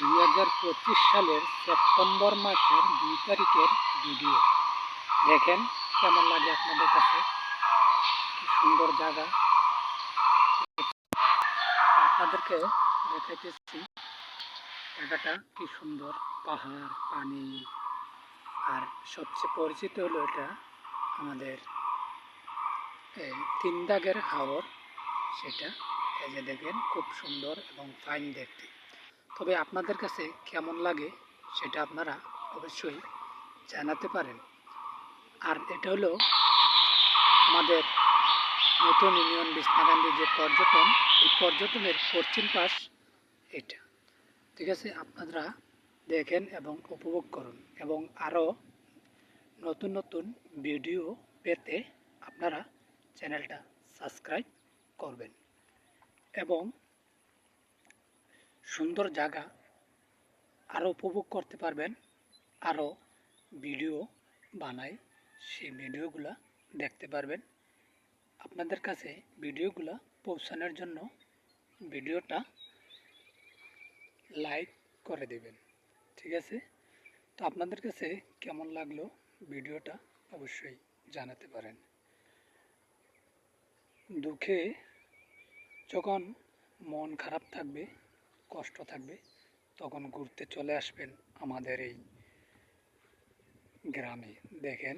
2025 সালের সেপ্টেম্বর মাসের 2 তারিখের ভিডিও। দেখেন কেমন লাগে আপনাদের কাছে, কি সুন্দর জায়গা। আপনাদেরকে দেখাইতেছি জায়গাটা কি সুন্দর, পাহাড়, পানি। আর সবচেয়ে পরিচিত হলো এটা আমাদের তিন দাগের হাওর, সেটা এই যে দেখেন খুব সুন্দর এবং ফাইন দেখতে। তবে আপনাদের কাছে কেমন লাগে সেটা আপনারা অবশ্যই জানাতে পারেন। আর এটা হলো আমাদের নতুন ইউনিয়ন বিছনাকান্দি যে পর্যটন, এই পর্যটনের পশ্চিম পাশ এটা। ঠিক আছে, আপনারা দেখেন এবং উপভোগ করুন, এবং আরও নতুন নতুন ভিডিও পেতে আপনারা চ্যানেলটা সাবস্ক্রাইব করবেন। এবং সুন্দর জায়গা আরও উপভোগ করতে পারবেন। আরও ভিডিও বানাই, সেই ভিডিওগুলো দেখতে পারবেন। আপনাদের কাছে ভিডিওগুলো পৌঁছানোর জন্য ভিডিওটা লাইক করে দেবেন। ঠিক আছে, তো আপনাদের কাছে কেমন লাগলো ভিডিওটা অবশ্যই জানাতে পারেন। দুঃখে যখন মন খারাপ থাকবে, কষ্ট থাকবে, তখন ঘুরতে চলে আসবেন আমাদের এই গ্রামে। দেখেন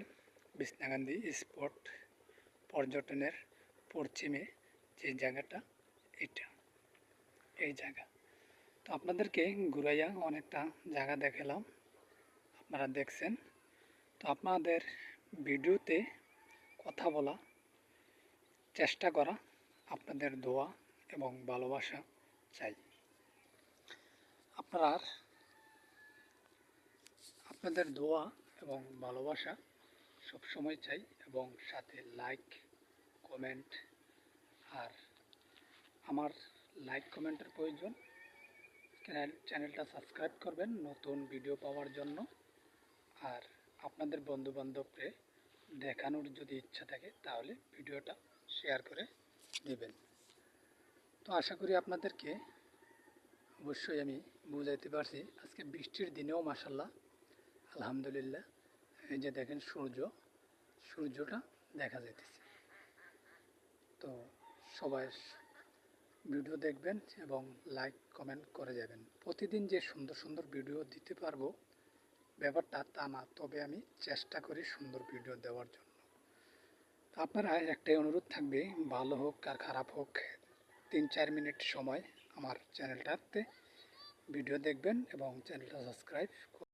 বিছনাকান্দি স্পট পর্যটনের পশ্চিমে যে জায়গাটা, এটা এই জায়গা। তো আপনাদেরকে ঘুরাইয়া অনেকটা জায়গা দেখালাম, আপনারা দেখছেন। তো আপনাদের ভিডিওতে কথা বলা, চেষ্টা করা, আপনাদের দোয়া এবং ভালোবাসা চাই। আপনাদের দোয়া এবং ভালোবাসা সবসময় চাই, এবং সাথে লাইক, কমেন্ট। আর আমার লাইক কমেন্টের প্রয়োজন। চ্যানেলটা সাবস্ক্রাইব করবেন নতুন ভিডিও পাওয়ার জন্য। আর আপনাদের বন্ধুবান্ধবকে দেখানোর যদি ইচ্ছা থাকে তাহলে ভিডিওটা শেয়ার করে দিবেন। তো আশা করি আপনাদেরকে অবশ্যই আমি বুঝাইতে পারছি। আজকে বৃষ্টির দিনেও মাশাআল্লাহ আলহামদুলিল্লাহ, এই যে দেখেন সূর্যটা দেখা যাইতেছে। তো সবাই ভিডিও দেখবেন এবং লাইক কমেন্ট করে যাবেন। প্রতিদিন যে সুন্দর সুন্দর ভিডিও দিতে পারবো ব্যাপারটা তা না, তবে আমি চেষ্টা করি সুন্দর ভিডিও দেওয়ার জন্য। আপনারা একটাই অনুরোধ থাকবে, ভালো হোক আর খারাপ হোক, 3-4 মিনিট সময় আমার চ্যানেলটাতে ভিডিও দেখবেন এবং চ্যানেলটা সাবস্ক্রাইব